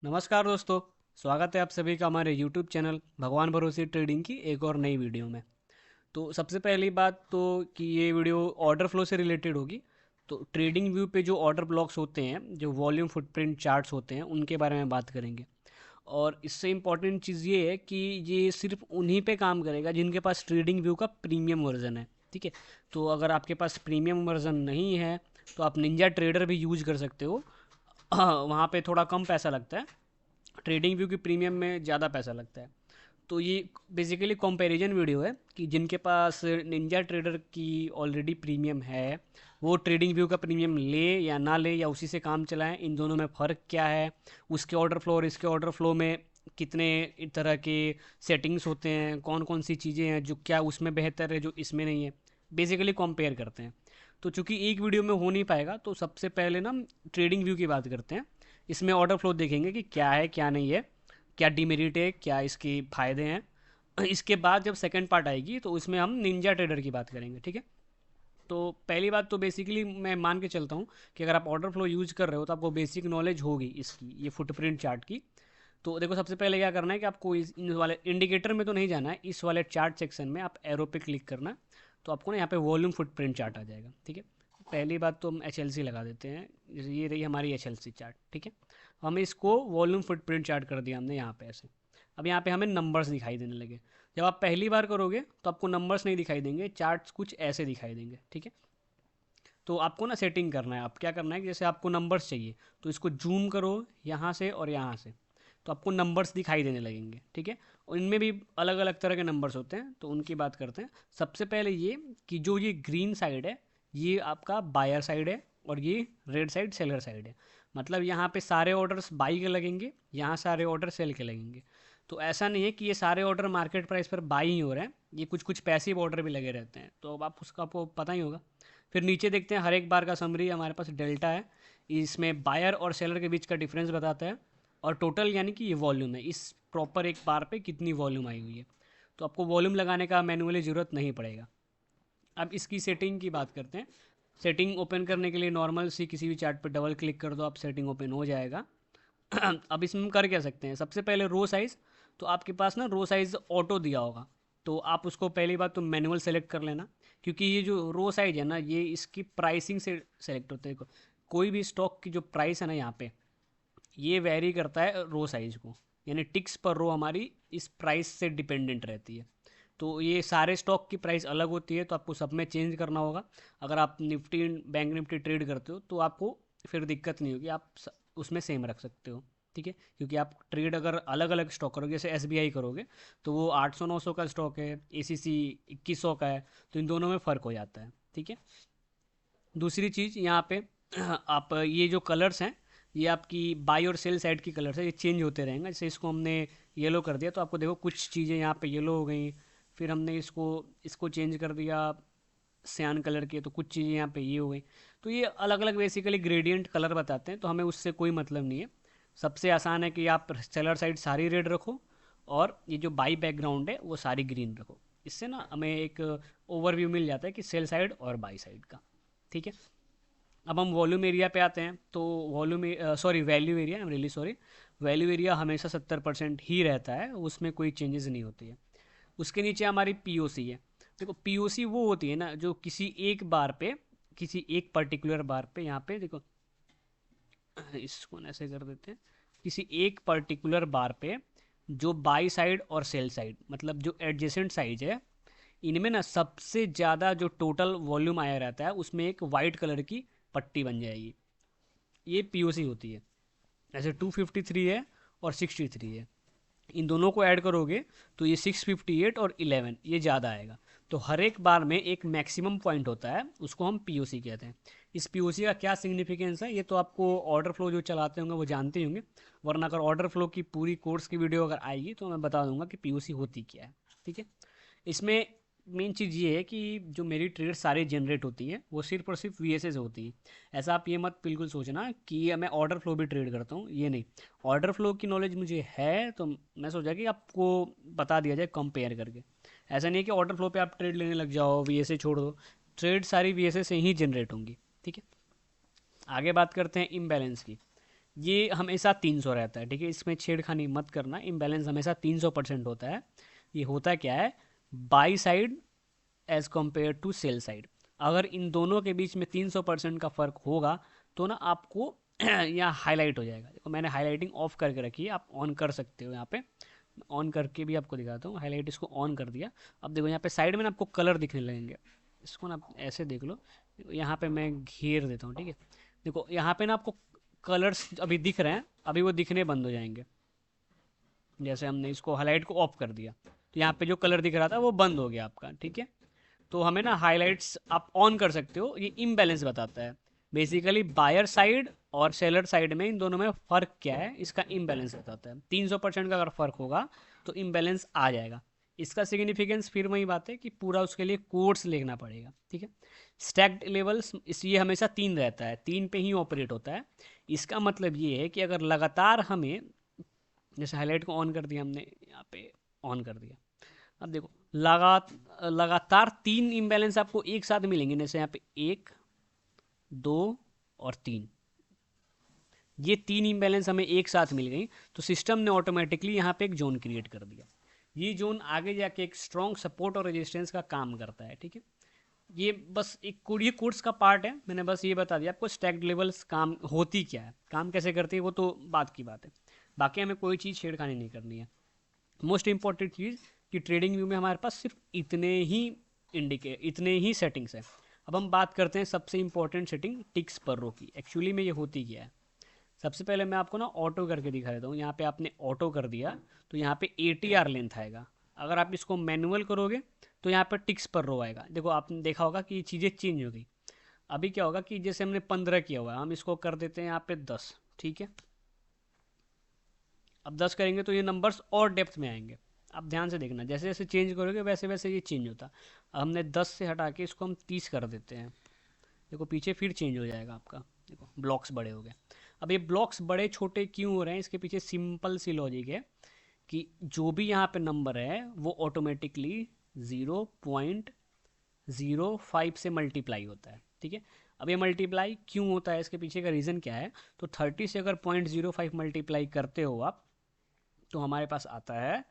नमस्कार दोस्तों। स्वागत है आप सभी का हमारे YouTube चैनल भगवान भरोसे ट्रेडिंग की एक और नई वीडियो में। तो सबसे पहली बात तो कि ये वीडियो ऑर्डर फ्लो से रिलेटेड होगी। तो ट्रेडिंग व्यू पे जो ऑर्डर ब्लॉक्स होते हैं, जो वॉल्यूम फुटप्रिंट चार्ट्स होते हैं, उनके बारे में बात करेंगे। और इससे इम्पॉर्टेंट चीज़ ये है कि ये सिर्फ उन्हीं पे काम करेगा जिनके पास ट्रेडिंग व्यू का प्रीमियम वर्जन है। ठीक है। तो अगर आपके पास प्रीमियम वर्जन नहीं है तो आप निंजा ट्रेडर भी यूज कर सकते हो। वहाँ पे थोड़ा कम पैसा लगता है, ट्रेडिंग व्यू की प्रीमियम में ज़्यादा पैसा लगता है। तो ये बेसिकली कंपैरिजन वीडियो है कि जिनके पास निंजा ट्रेडर की ऑलरेडी प्रीमियम है वो ट्रेडिंग व्यू का प्रीमियम ले या ना ले या उसी से काम चलाएं, इन दोनों में फ़र्क क्या है, उसके ऑर्डर फ्लो और इसके ऑर्डर फ्लो में कितने तरह के सेटिंग्स होते हैं, कौन कौन सी चीज़ें हैं जो क्या उसमें बेहतर है जो इसमें नहीं है, बेसिकली कंपेयर करते हैं। तो चूंकि एक वीडियो में हो नहीं पाएगा तो सबसे पहले ना ट्रेडिंग व्यू की बात करते हैं। इसमें ऑर्डर फ्लो देखेंगे कि क्या है क्या नहीं है, क्या डिमेरिट है, क्या इसके फ़ायदे हैं। इसके बाद जब सेकंड पार्ट आएगी तो उसमें हम निंजा ट्रेडर की बात करेंगे। ठीक है। तो पहली बात तो बेसिकली मैं मान के चलता हूँ कि अगर आप ऑर्डर फ्लो यूज़ कर रहे हो तो आपको बेसिक नॉलेज होगी इसकी, ये फुटप्रिंट चार्ट की। तो देखो सबसे पहले क्या करना है कि आपको इन वाले इंडिकेटर में तो नहीं जाना है, इस वाले चार्ट सेक्शन में आप एरो पे क्लिक करना। तो आपको ना यहाँ पे वॉल्यूम फुटप्रिंट चार्ट आ जाएगा। ठीक है। पहली बात तो हम एच लगा देते हैं। ये रही हमारी एच चार्ट। ठीक है। हमें इसको वॉल्यूम फुटप्रिंट चार्ट कर दिया हमने यहाँ पे ऐसे। अब यहाँ पे हमें नंबर्स दिखाई देने लगे। जब आप पहली बार करोगे तो आपको नंबर्स नहीं दिखाई देंगे, चार्ट्स कुछ ऐसे दिखाई देंगे। ठीक है। तो आपको ना सेटिंग करना है, आप क्या करना है कि जैसे आपको नंबर्स चाहिए तो इसको जूम करो यहाँ से और यहाँ से, तो आपको नंबर्स दिखाई देने लगेंगे। ठीक है। और इनमें भी अलग अलग तरह के नंबर्स होते हैं तो उनकी बात करते हैं। सबसे पहले ये कि जो ये ग्रीन साइड है ये आपका बायर साइड है और ये रेड साइड सेलर साइड है। मतलब यहाँ पे सारे ऑर्डर्स बाई के लगेंगे, यहाँ सारे ऑर्डर सेल के लगेंगे। तो ऐसा नहीं है कि ये सारे ऑर्डर मार्केट प्राइस पर बाई ही हो रहे हैं, ये कुछ कुछ पैसिव ऑर्डर भी लगे रहते हैं। तो अब आप उसका आपको पता ही होगा। फिर नीचे देखते हैं हर एक बार का समरी हमारे पास डेल्टा है, इसमें बायर और सेलर के बीच का डिफरेंस बताता है। और टोटल यानी कि ये वॉल्यूम है, इस प्रॉपर एक बार पे कितनी वॉल्यूम आई हुई है। तो आपको वॉल्यूम लगाने का मैनुअली ज़रूरत नहीं पड़ेगा। अब इसकी सेटिंग की बात करते हैं। सेटिंग ओपन करने के लिए नॉर्मल सी किसी भी चार्ट पर डबल क्लिक कर दो, आप सेटिंग ओपन हो जाएगा। अब इसमें हम कर क्या सकते हैं, सबसे पहले रो साइज़। तो आपके पास ना रो साइज़ ऑटो दिया होगा, तो आप उसको पहली बात तो मैनुअल सेलेक्ट कर लेना। क्योंकि ये जो रो साइज है ना ये इसकी प्राइसिंग से सेलेक्ट होते हैं। कोई भी स्टॉक की जो प्राइस है ना यहाँ पे ये वेरी करता है रो साइज को, यानी टिक्स पर रो हमारी इस प्राइस से डिपेंडेंट रहती है। तो ये सारे स्टॉक की प्राइस अलग होती है तो आपको सब में चेंज करना होगा। अगर आप निफ्टी बैंक निफ्टी ट्रेड करते हो तो आपको फिर दिक्कत नहीं होगी, आप उसमें सेम रख सकते हो। ठीक है। क्योंकि आप ट्रेड अगर अलग अलग स्टॉक करोगे, जैसे एस करोगे तो वो 800 900 का स्टॉक है, ACC 2100 का है, तो इन दोनों में फ़र्क हो जाता है। ठीक है। दूसरी चीज़ यहाँ पे आप ये जो कलर्स हैं ये आपकी बाई और सेल साइड की कलर्स है, ये चेंज होते रहेंगे। जैसे इसको हमने येलो कर दिया तो आपको देखो कुछ चीज़ें यहाँ पे येलो हो गई। फिर हमने इसको इसको चेंज कर दिया सियान कलर के, तो कुछ चीज़ें यहाँ पे ये हो गई। तो ये अलग अलग बेसिकली ग्रेडियंट कलर बताते हैं, तो हमें उससे कोई मतलब नहीं है। सबसे आसान है कि आप सेलर साइड सारी रेड रखो और ये जो बाई बैकग्राउंड है वो सारी ग्रीन रखो। इससे ना हमें एक ओवरव्यू मिल जाता है कि सेल साइड और बाई साइड का। ठीक है। अब हम वॉल्यूम एरिया पे आते हैं। तो volume sorry value area, I am really sorry. Value area हमेशा 70% ही रहता है, उसमें कोई चेंजेस नहीं होती है। उसके नीचे हमारी पीओसी है। देखो पीओसी वो होती है ना जो किसी एक बार पे, किसी एक पर्टिकुलर बार पे, यहाँ पे देखो इसको ना ऐसे कर देते हैं। किसी एक पर्टिकुलर बार पे जो बाई साइड और सेल साइड मतलब जो एडजेसेंट साइड है इनमें ना सबसे ज़्यादा जो टोटल वॉल्यूम आया रहता है उसमें एक वाइट कलर की पट्टी बन जाएगी, ये पीओसी होती है। जैसे 253 है और 63 है, इन दोनों को ऐड करोगे तो ये 658 और 11 ये ज़्यादा आएगा। तो हर एक बार में एक मैक्सिमम पॉइंट होता है, उसको हम पीओसी कहते हैं। इस पीओसी का क्या सिग्निफिकेंस है ये तो आपको ऑर्डर फ्लो जो चलाते होंगे वो जानते ही होंगे, वरना अगर ऑर्डर फ्लो की पूरी कोर्स की वीडियो अगर आएगी तो मैं बता दूंगा कि पीओसी होती क्या है। ठीक है। इसमें मेन चीज़ ये है कि जो मेरी ट्रेड सारी जनरेट होती है वो सिर्फ और सिर्फ VSA से होती है। ऐसा आप ये मत बिल्कुल सोचना कि मैं ऑर्डर फ्लो भी ट्रेड करता हूँ, ये नहीं। ऑर्डर फ्लो की नॉलेज मुझे है तो मैं सोचा कि आपको बता दिया जाए कंपेयर करके। ऐसा नहीं है कि ऑर्डर फ्लो पे आप ट्रेड लेने लग जाओ, VSA छोड़ दो। ट्रेड सारी VSA से ही जनरेट होंगी। ठीक है। आगे बात करते हैं इम्बैलेंस की। ये हमेशा 300 रहता है, ठीक है, इसमें छेड़खानी मत करना, इम्बैलेंस हमेशा 300% होता है। ये होता क्या है, buy side as compare to sell side. अगर इन दोनों के बीच में 300% का फ़र्क होगा तो ना आपको यहाँ हाईलाइट हो जाएगा। देखो मैंने हाईलाइटिंग ऑफ करके रखी है, आप ऑन कर सकते हो। यहाँ पे ऑन करके भी आपको दिखाता हूँ, हाईलाइट इसको ऑन कर दिया। अब देखो यहाँ पे साइड में ना आपको कलर दिखने लगेंगे, इसको ना आप ऐसे देख लो। यहाँ पे मैं घेर देता हूँ, ठीक है। देखो यहाँ पे ना आपको कलर्स अभी दिख रहे हैं, अभी वो दिखने बंद हो जाएंगे। जैसे हमने इसको हाईलाइट को ऑफ कर दिया तो यहाँ पे जो कलर दिख रहा था वो बंद हो गया आपका, ठीक है। तो हमें ना हाइलाइट्स आप ऑन कर सकते हो, ये इम्बैलेंस बताता है। बेसिकली बायर साइड और सेलर साइड में इन दोनों में फ़र्क क्या है, इसका इम्बैलेंस बताता है। 300% का अगर फ़र्क होगा तो इम्बैलेंस आ जाएगा। इसका सिग्निफिकेंस फिर वही बात है कि पूरा उसके लिए कोड्स लिखना पड़ेगा, ठीक है। स्टैक्ड लेवल्स इसलिए हमेशा 3 रहता है, 3 पे ही ऑपरेट होता है। इसका मतलब ये है कि अगर लगातार हमें, जैसे हाईलाइट को ऑन कर दिया हमने, यहाँ पे ऑन कर दिया, अब देखो लगातार 3 इम्बैलेंस आपको एक साथ मिलेंगे। जैसे यहाँ पे 1, 2 और 3, ये 3 इम्बैलेंस हमें एक साथ मिल गई तो सिस्टम ने ऑटोमेटिकली यहाँ पे एक जोन क्रिएट कर दिया। ये जोन आगे जाके एक स्ट्रॉन्ग सपोर्ट और रेजिस्टेंस का काम करता है, ठीक है। ये बस एक ये कोर्स का पार्ट है, मैंने बस ये बता दिया आपको स्टैक्ड लेवल्स काम होती क्या है, काम कैसे करती है, वो तो बात की बात है। बाकी हमें कोई चीज़ छेड़खानी नहीं करनी है। मोस्ट इंपॉर्टेंट चीज़ कि ट्रेडिंग व्यू में हमारे पास सिर्फ इतने ही सेटिंग्स है। अब हम बात करते हैं सबसे इंपॉर्टेंट सेटिंग टिक्स पर रो की। एक्चुअली में ये होती क्या है, सबसे पहले मैं आपको ना ऑटो करके दिखा देता हूँ। यहाँ पे आपने ऑटो कर दिया तो यहाँ पे ATR लेंथ आएगा। अगर आप इसको मैनुअल करोगे तो यहाँ पे टिक्स पर रो आएगा। देखो आपने देखा होगा कि ये चीज़ें चेंज हो गई। अभी क्या होगा कि जैसे हमने 15 किया हुआ है, हम इसको कर देते हैं यहाँ पे 10, ठीक है। अब 10 करेंगे तो ये नंबर्स और डेप्थ में आएंगे। आप ध्यान से देखना, जैसे जैसे चेंज करोगे वैसे वैसे ये चेंज होता। अब हमने 10 से हटा के इसको हम 30 कर देते हैं। देखो पीछे फिर चेंज हो जाएगा आपका। देखो ब्लॉक्स बड़े हो गए। अब ये ब्लॉक्स बड़े छोटे क्यों हो रहे हैं, इसके पीछे सिंपल सी लॉजिक है कि जो भी यहाँ पे नंबर है वो ऑटोमेटिकली 0.05 से मल्टीप्लाई होता है, ठीक है। अब ये मल्टीप्लाई क्यों होता है, इसके पीछे का रीज़न क्या है, तो 30 से अगर 0.05 मल्टीप्लाई करते हो आप तो हमारे पास आता है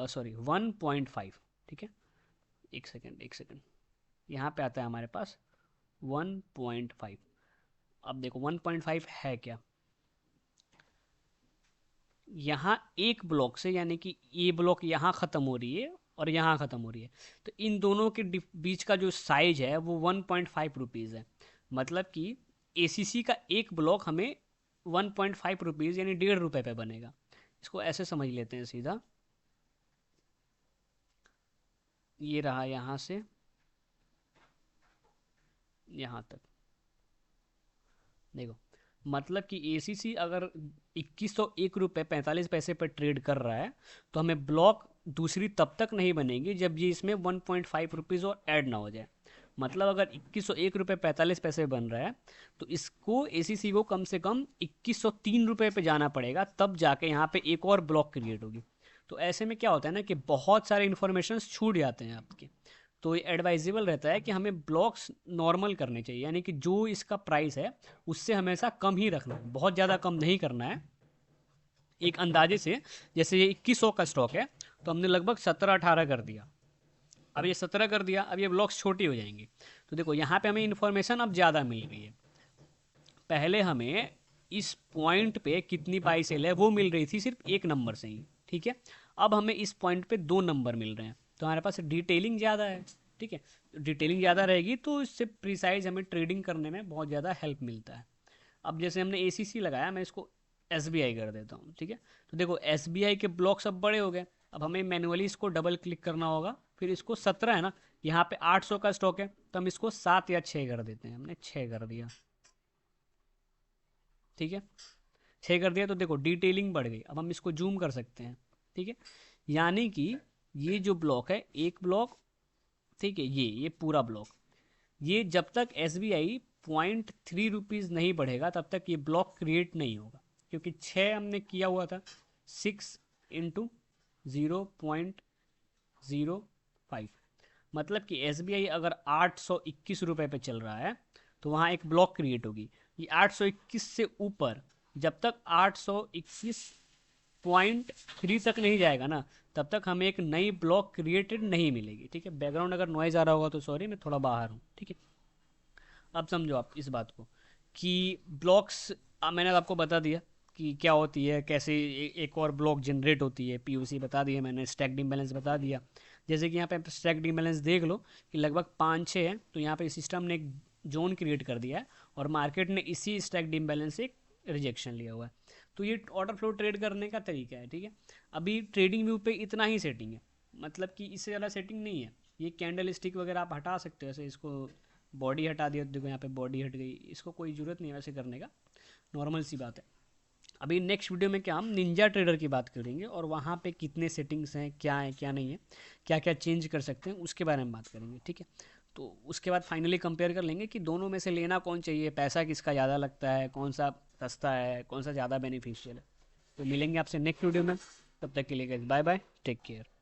सॉरी 1.5, ठीक है। एक सेकेंड यहाँ पे आता है हमारे पास 1.5। अब देखो 1.5 है क्या, यहाँ एक ब्लॉक से, यानी कि ये ब्लॉक यहाँ ख़त्म हो रही है और यहाँ ख़त्म हो रही है, तो इन दोनों के बीच का जो साइज है वो 1.5 रुपीज़ है। मतलब कि ACC का एक ब्लॉक हमें 1.5 रुपीज़ यानी 1.5 रुपये पे बनेगा। इसको ऐसे समझ लेते हैं सीधा, ये रहा यहाँ से यहाँ तक। देखो मतलब कि ACC अगर 2101 रुपये 45 पैसे पर ट्रेड कर रहा है तो हमें ब्लॉक दूसरी तब तक नहीं बनेगी जब ये इसमें 1.5 रुपीज़ और ऐड ना हो जाए। मतलब अगर 2101 रुपये 45 पैसे बन रहा है तो इसको ACC को कम से कम 2103 रुपये पे जाना पड़ेगा, तब जाके यहाँ पे एक और ब्लॉक क्रिएट होगी। तो ऐसे में क्या होता है ना कि बहुत सारे इन्फॉर्मेशन छूट जाते हैं आपके। तो ये एडवाइजेबल रहता है कि हमें ब्लॉक्स नॉर्मल करने चाहिए, यानी कि जो इसका प्राइस है उससे हमेशा कम ही रखना है, बहुत ज़्यादा कम नहीं करना है। एक अंदाजे से जैसे ये 2100 का स्टॉक है तो हमने लगभग 17-18 कर दिया। अब ये 17 कर दिया, अब ये ब्लॉक्स छोटी हो जाएंगी। तो देखो यहाँ पे हमें इन्फॉर्मेशन अब ज़्यादा मिल रही है। पहले हमें इस पॉइंट पे कितनी बाई सेल है वो मिल रही थी सिर्फ एक नंबर से ही, ठीक है। अब हमें इस पॉइंट पे 2 नंबर मिल रहे हैं तो हमारे पास डिटेलिंग ज़्यादा है, ठीक है। डिटेलिंग ज़्यादा रहेगी तो इससे प्रिसाइज हमें ट्रेडिंग करने में बहुत ज़्यादा हेल्प मिलता है। अब जैसे हमने ACC लगाया, मैं इसको SBI कर देता हूँ, ठीक है। तो देखो SBI के ब्लॉक्स अब बड़े हो गए। अब हमें मैनुअली इसको डबल क्लिक करना होगा, फिर इसको 17 है ना, यहाँ पे 800 का स्टॉक है तो हम इसको 7 या 6 कर देते हैं। हमने 6 कर दिया, ठीक है। 6 कर दिया तो देखो डिटेलिंग बढ़ गई। अब हम इसको जूम कर सकते हैं, ठीक है। यानी कि ये जो ब्लॉक है, एक ब्लॉक, ठीक है, ये पूरा ब्लॉक, ये जब तक SBI 0.3 रुपीज़ नहीं बढ़ेगा तब तक ये ब्लॉक क्रिएट नहीं होगा, क्योंकि 6 हमने किया हुआ था, 6 इंटू 0.05। मतलब कि SBI अगर 821 रुपये पे चल रहा है तो वहाँ एक ब्लॉक क्रिएट होगी। ये 821 से ऊपर जब तक 821.3 तक नहीं जाएगा ना, तब तक हमें एक नई ब्लॉक क्रिएटेड नहीं मिलेगी। ठीक है, बैकग्राउंड अगर नॉइज़ आ रहा होगा तो सॉरी, मैं थोड़ा बाहर हूँ। ठीक है, अब समझो आप इस बात को कि ब्लॉक्स, मैंने आपको बता दिया कि क्या होती है, कैसे एक और ब्लॉक जनरेट होती है, पीओसी बता दिया मैंने, स्टैक्ड इम्बैलेंस बता दिया। जैसे कि यहाँ पे स्टैक्ड इम्बैलेंस देख लो कि लगभग 5-6 है, तो यहाँ पे सिस्टम ने एक जोन क्रिएट कर दिया है और मार्केट ने इसी स्टैक्ड इम्बैलेंस से एक रिजेक्शन लिया हुआ है। तो ये ऑर्डर फ्लो ट्रेड करने का तरीका है। ठीक है, अभी ट्रेडिंग व्यू पे इतना ही सेटिंग है, मतलब कि इससे ज़्यादा सेटिंग नहीं है। ये कैंडल स्टिक वगैरह आप हटा सकते हो, ऐसे इसको बॉडी हटा दिया, देखो यहाँ पे बॉडी हट गई, इसको कोई ज़रूरत नहीं है वैसे करने का, नॉर्मल सी बात है। अभी नेक्स्ट वीडियो में क्या हम निंजा ट्रेडर की बात करेंगे और वहाँ पे कितने सेटिंग्स हैं, क्या है क्या नहीं है, क्या क्या चेंज कर सकते हैं, उसके बारे में बात करेंगे। ठीक है, तो उसके बाद फाइनली कंपेयर कर लेंगे कि दोनों में से लेना कौन चाहिए, पैसा किसका ज़्यादा लगता है, कौन सा सस्ता है, कौन सा ज़्यादा बेनिफिशियल है। तो मिलेंगे आपसे नेक्स्ट वीडियो में, तब तक के लिए बाय बाय, टेक केयर।